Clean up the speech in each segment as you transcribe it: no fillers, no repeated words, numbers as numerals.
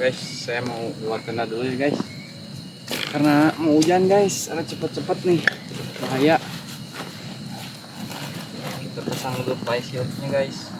Guys, saya mau keluar tenda dulu ya guys, karena mau hujan guys. Harus cepet-cepet nih, bahaya. Kita pasang dulu fly shieldnya guys.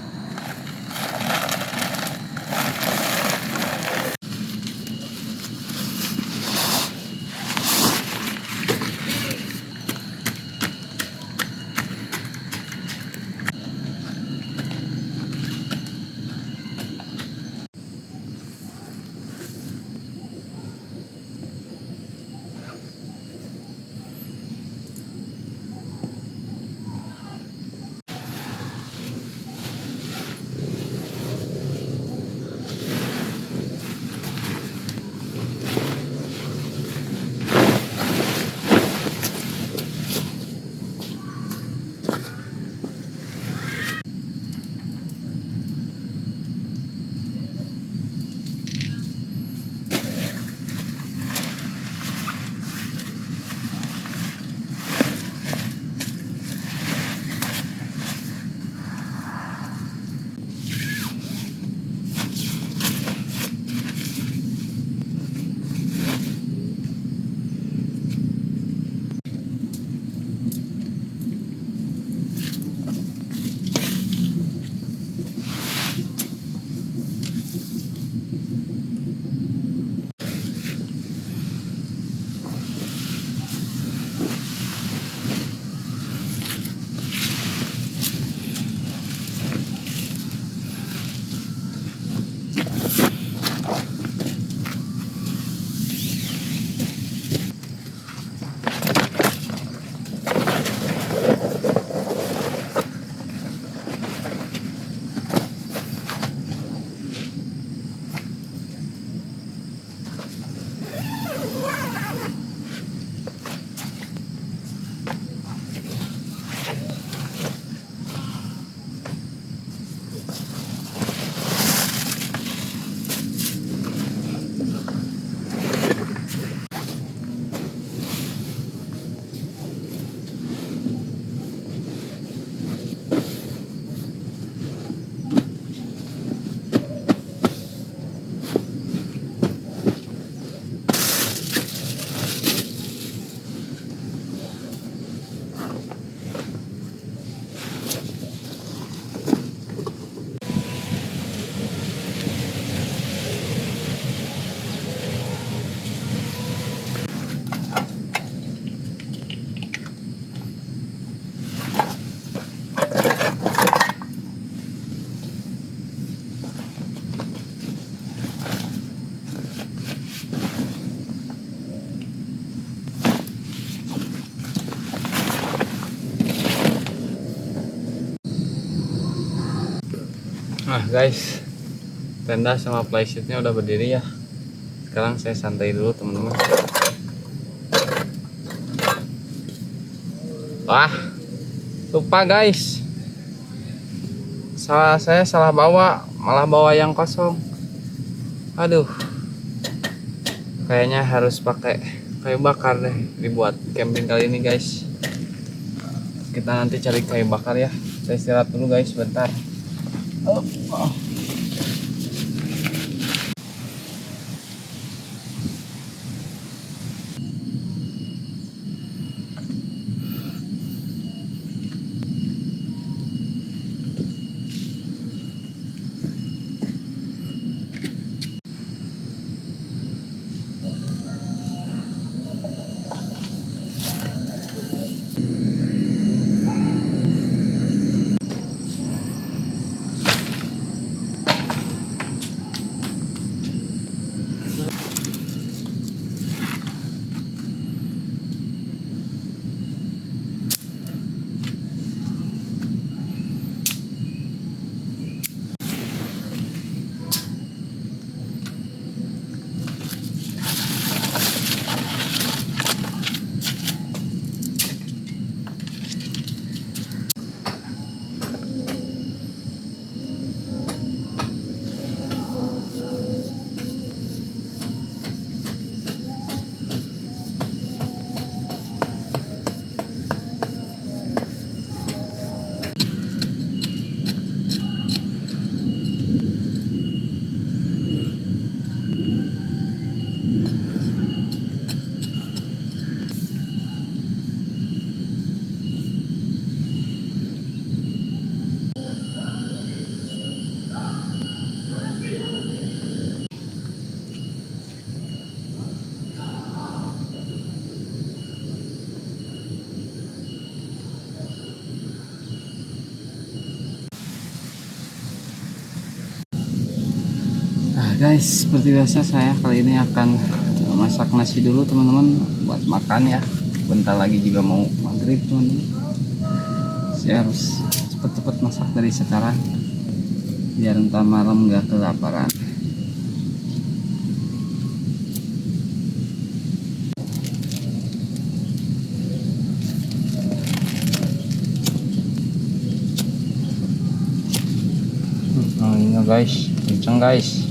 Nah guys, tenda sama playsheetnya udah berdiri ya. Sekarang saya santai dulu teman-teman. Wah, lupa guys, saya salah bawa, malah bawa yang kosong. Aduh, kayaknya harus pakai kayu bakar deh dibuat camping kali ini guys. Kita nanti cari kayu bakar ya. Saya istirahat dulu guys bentar. Oh. Guys, seperti biasa saya kali ini akan masak nasi dulu teman-teman buat makan ya. Bentar lagi juga mau maghrib teman-teman. Saya harus cepet-cepet masak dari sekarang biar ntar malam nggak kelaparan. Ini guys, kenceng guys.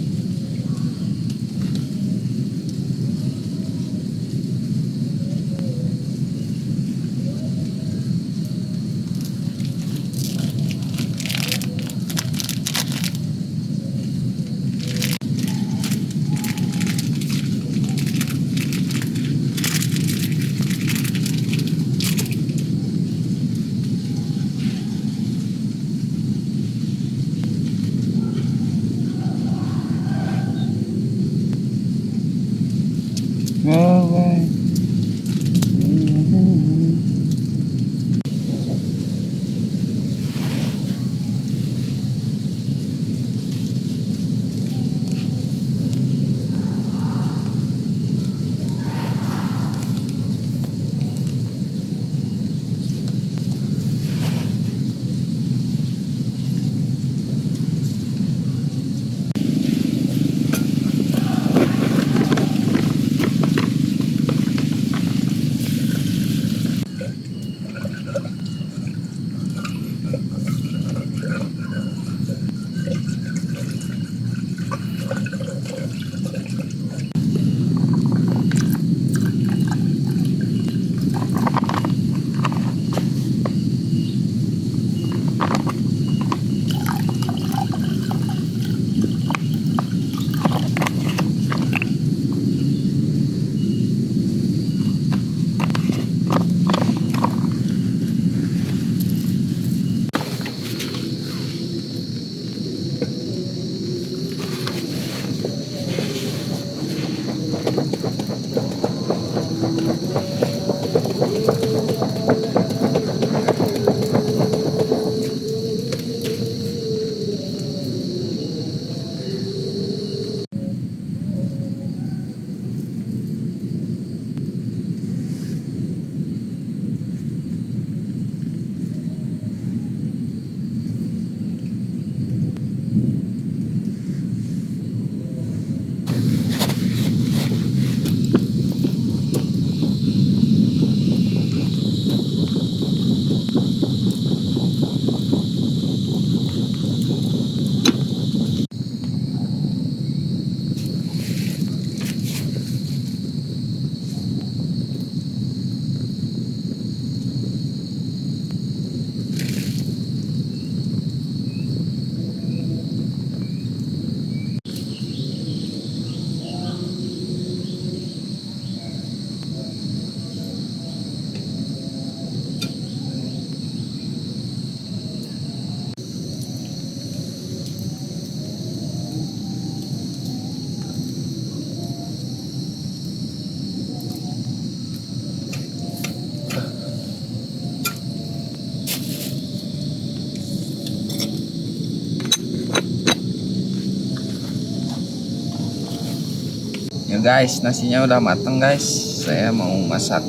Ya guys, nasinya udah mateng guys. Saya mau masak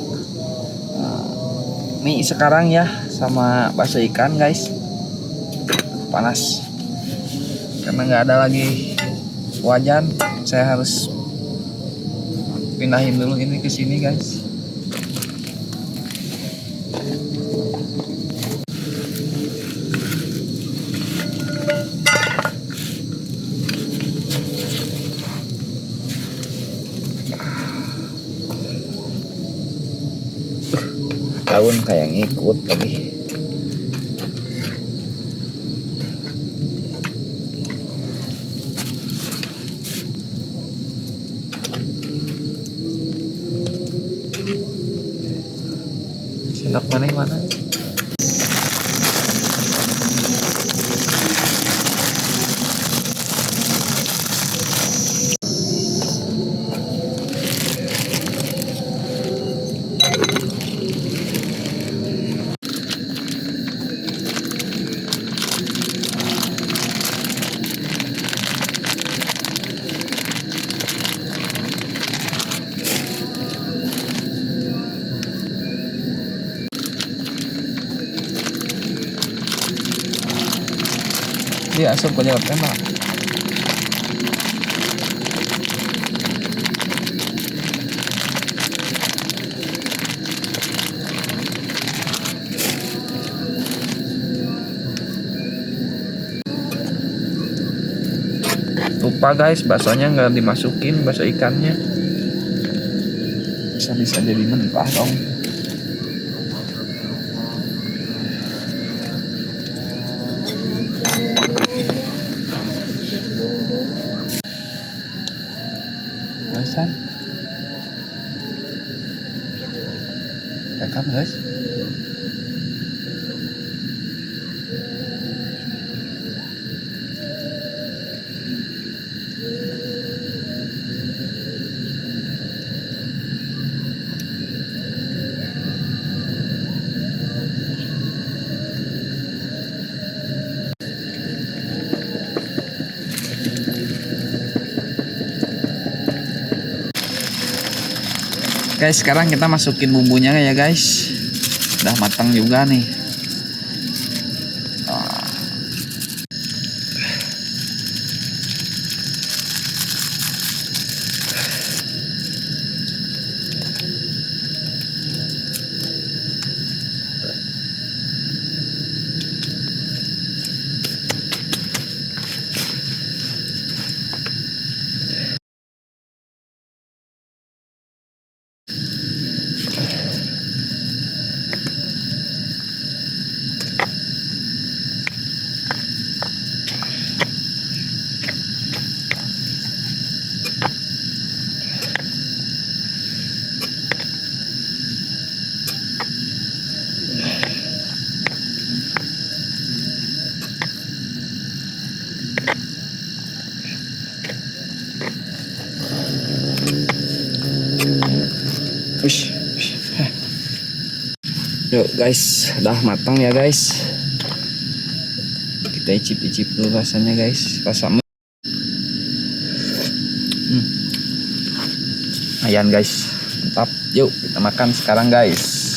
mie sekarang ya, sama bakso ikan guys. Panas karena nggak ada lagi wajan. Saya harus pindahin dulu ini ke sini guys. Daun kayak ngikut lagi. Sendok mana? Jadi asup ke jawab tembak. Lupa guys, baksonya nggak dimasukin, bakso ikannya. Bisa jadi mentah dong. Barusan rekam guys. Guys, sekarang kita masukin bumbunya ya guys. Udah matang juga nih. Yuk guys, udah matang ya guys. Kita icip-icip dulu rasanya guys. Rasa ayan guys, mantap. Yuk kita makan sekarang guys.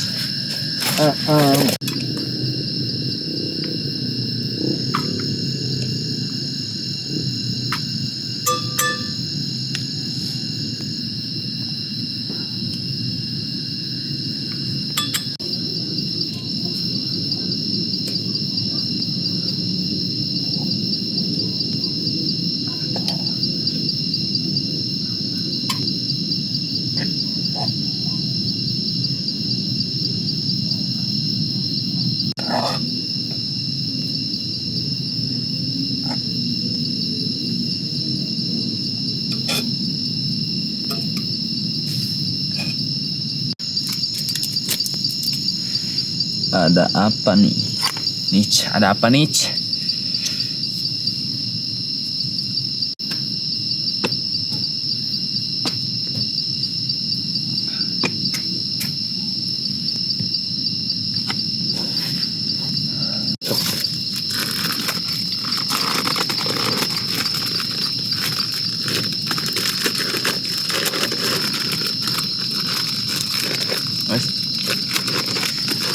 Ada apa nih? Ada apa nih?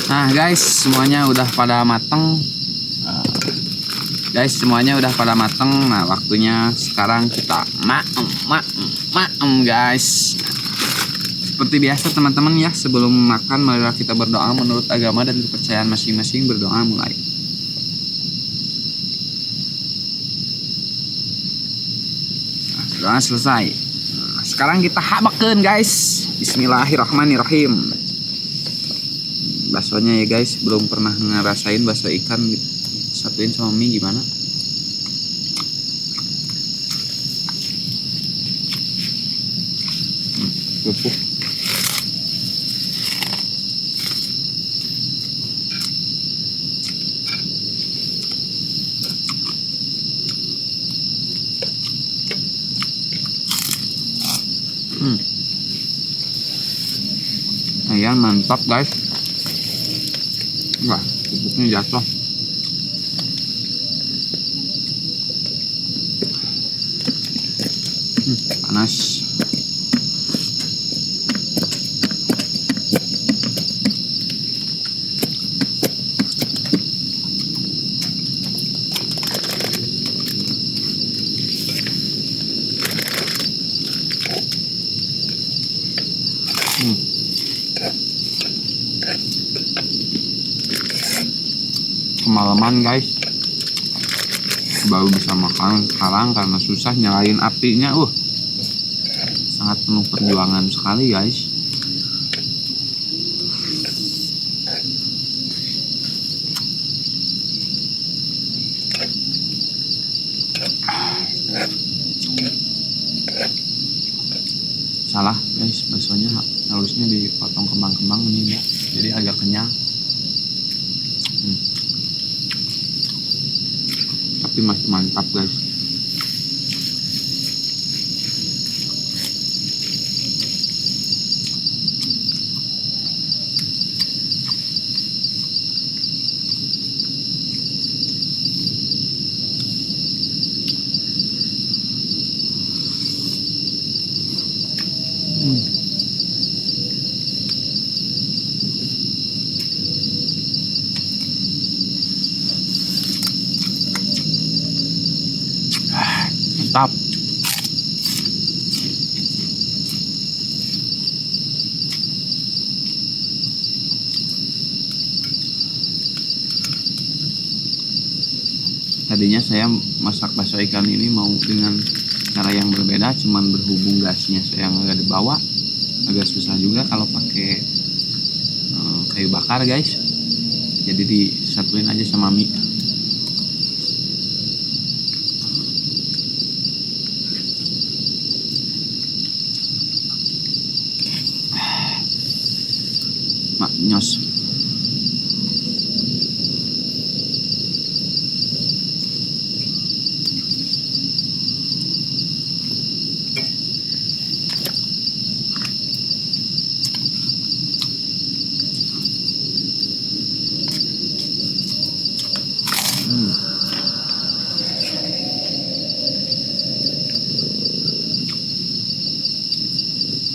Nah guys, semuanya udah pada mateng. Nah waktunya sekarang kita maem guys. Seperti biasa teman-teman ya, sebelum makan marilah kita berdoa menurut agama dan kepercayaan masing-masing. Berdoa mulai. Nah, doa selesai. Nah, sekarang kita habakeun guys. Bismillahirrahmanirrahim. Baksonya ya guys, belum pernah ngerasain bakso ikan satuin sama mie gimana. Kerupuk. Ayan, mantap guys. Wah, kerupuknya jatuh. Panas. Hmm. Kemalaman guys, baru bisa makan sekarang karena susah nyalain apinya. Sangat penuh perjuangan sekali guys. Salah guys, baksonya harusnya dipotong kembang-kembang ini ya, jadi agak kenyal. Tapi masih mantap guys. Mantap. Tadinya saya masak bakso ikan ini mau dengan cara yang berbeda, cuman berhubung gasnya saya nggak dibawa, agak susah juga kalau pakai kayu bakar guys. Jadi disatuin aja sama mie. Maknyos.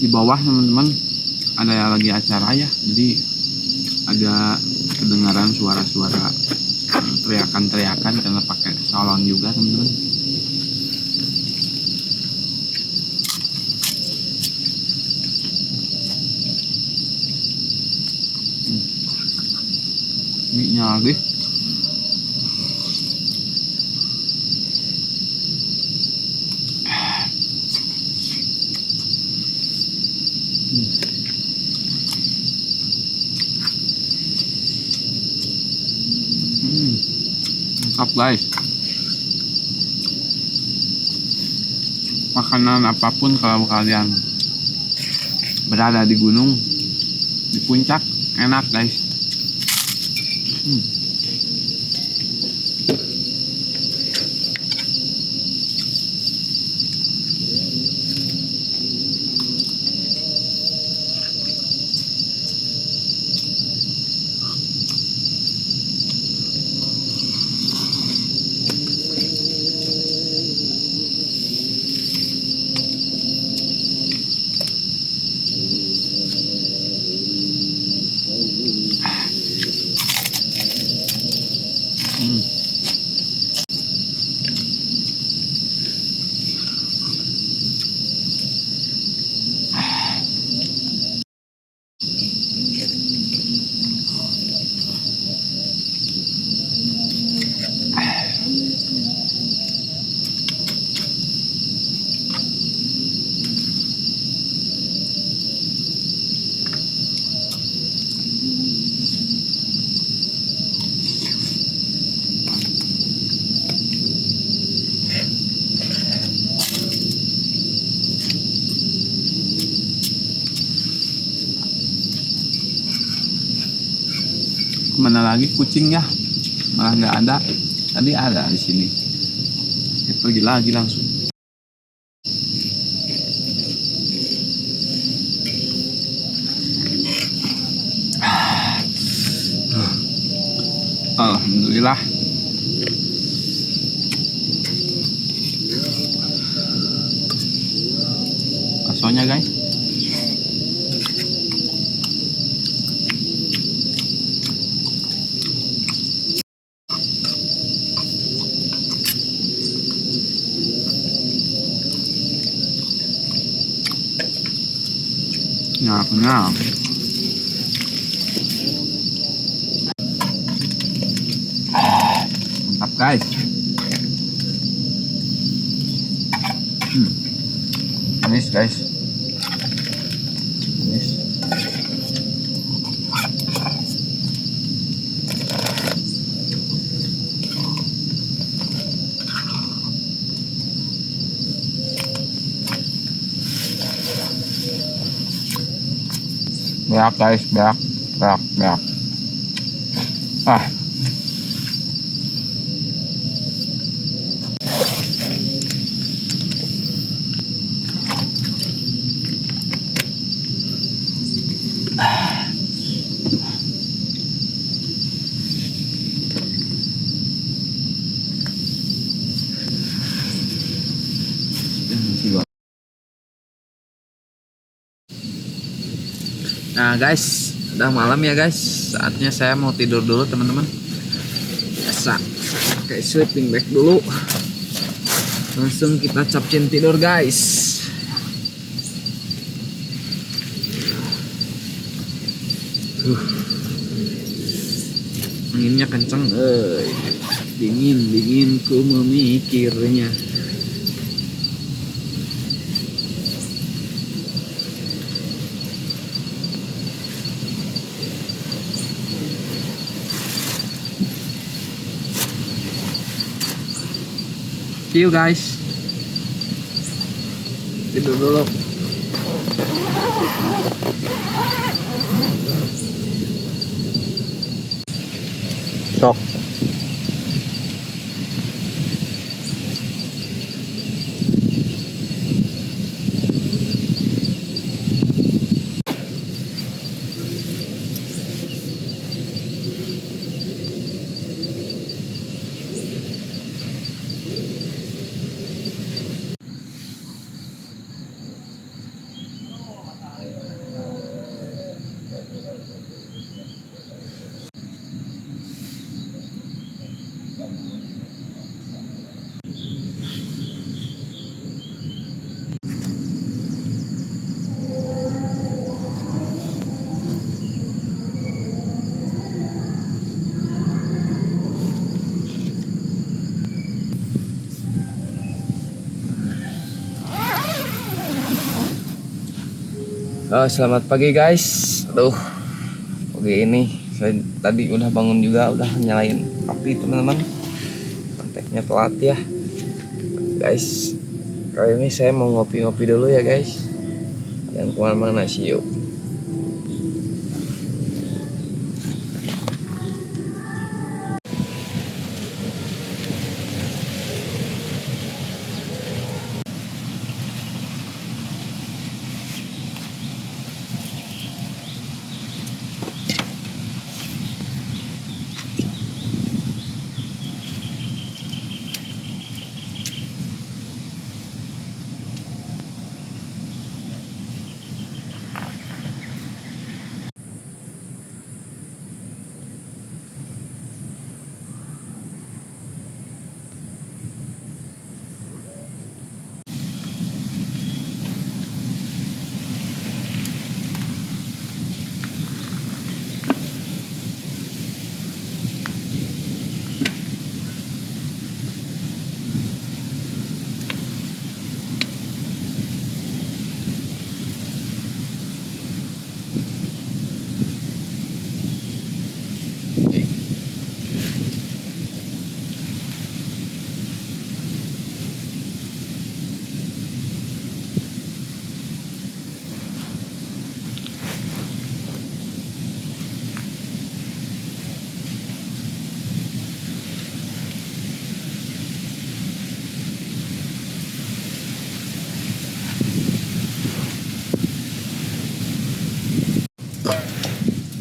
Di bawah teman-teman ada yang lagi acara ya, jadi agak kedengaran suara-suara teriakan-teriakan karena pakai salon juga teman-teman. Mie-nya lagi. Mantap guys. Makanan apapun kalau kalian berada di gunung, di puncak, enak guys. Mana lagi kucingnya? Malah nggak ada. Tadi ada di sini. Pergi lagi langsung. Alhamdulillah. Baksonya guys. Nah, mantap guys. Manis guys. Manis. Beak guys, beak. Ah. Nah guys, udah malam ya guys. Saatnya saya mau tidur dulu teman-teman. Biasa, pakai sleeping bag dulu. Langsung kita capcin tidur guys. Anginnya kenceng, dingin ku memikirnya. See you guys. Tidur dulu. Sok. Selamat pagi guys. Aduh, pagi ini saya tadi udah bangun juga, udah nyalain api teman-teman. Kontaknya telat ya guys. Kali ini saya mau ngopi-ngopi dulu ya guys. Jangan kemana-mana, see you.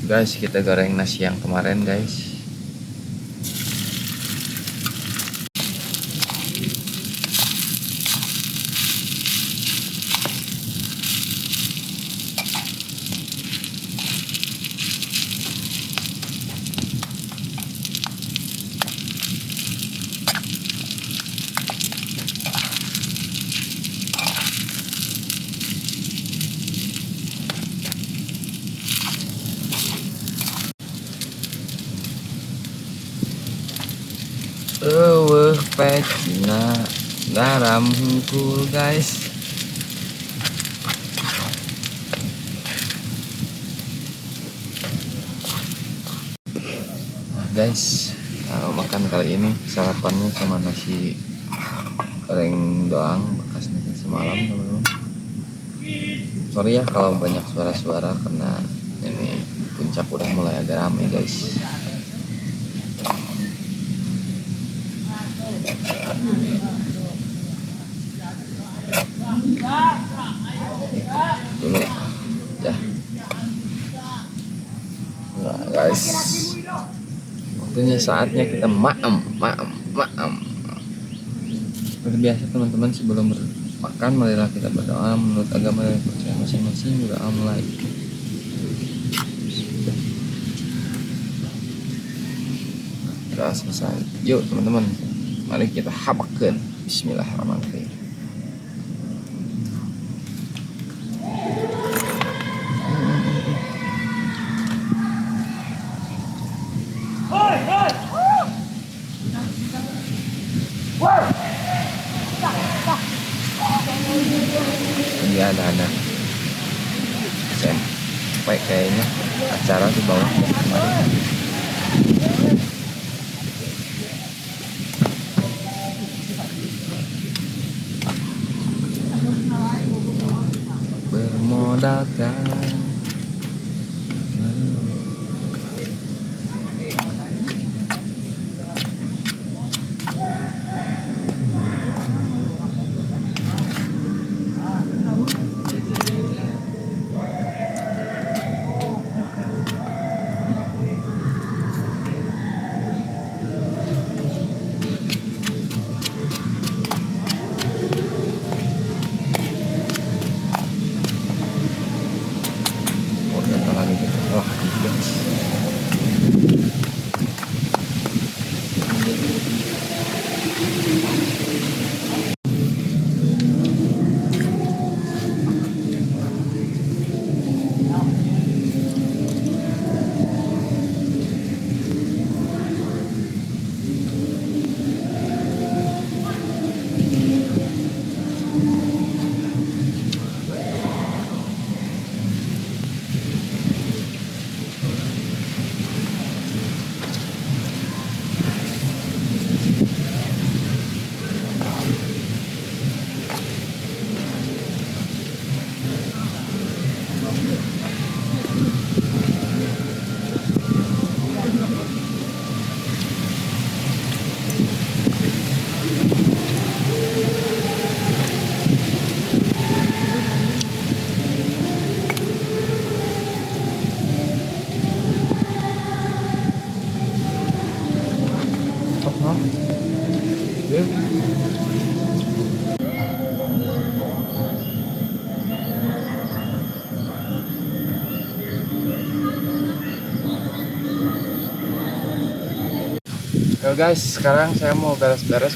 Guys, kita goreng nasi yang kemarin guys. tempe Cina garam hungkul guys. Nah guys, makan kali ini sarapannya sama nasi goreng doang bekas nasi semalam teman-teman. Sorry ya kalau banyak suara-suara karena ini puncak udah mulai agak ramai guys. Dulu ya. Nah guys, waktunya saatnya kita maem. Seperti biasa teman-teman, sebelum makan marilah kita berdoa menurut agama yang percaya masing-masing. Berdoa mulai. Sudah selesai. Yuk teman-teman, mari kita habakan. Bismillahirrahmanirrahim. Ini ada sampai kayaknya acara di bawah kemarin. Bermodalkan Yo guys, sekarang saya mau beres-beres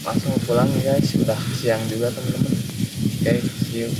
langsung pulang nih guys, udah siang juga teman-teman. Oke, see you.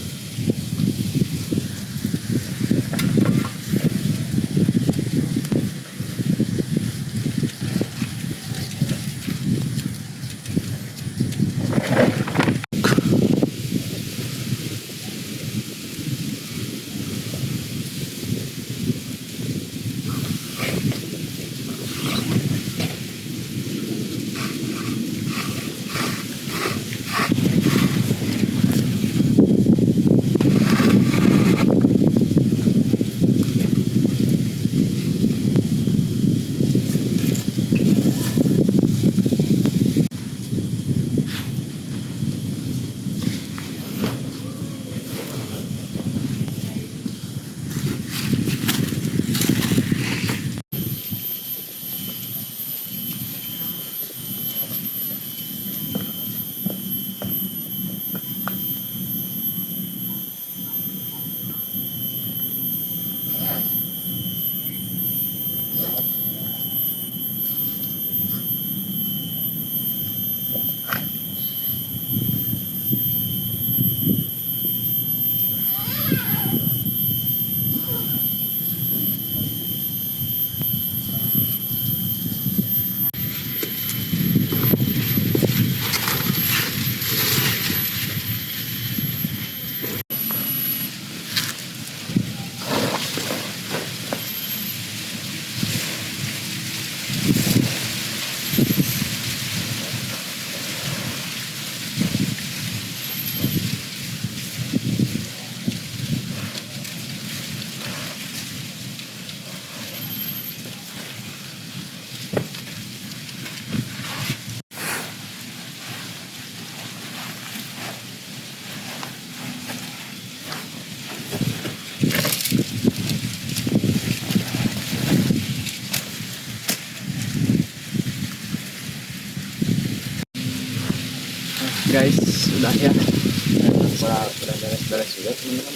guys, sudah ya. Udah beres-beres juga teman-teman.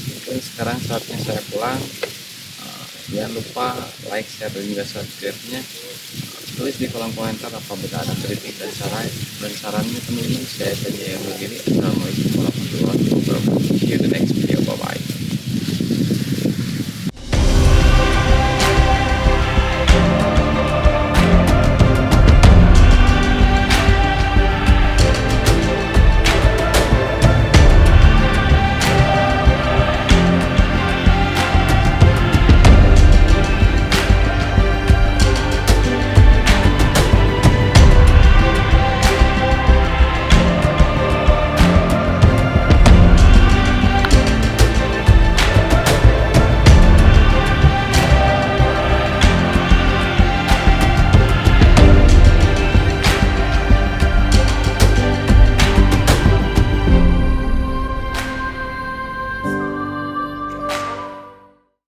Mungkin sekarang saatnya saya pulang. Jangan lupa like, share, dan juga subscribe-nya. Tulis di kolom komentar apabila ada kritik dan sarannya teman-teman. Saya saja yang berdiri. Assalamualaikum warahmatullahi wabarakatuh. See you the next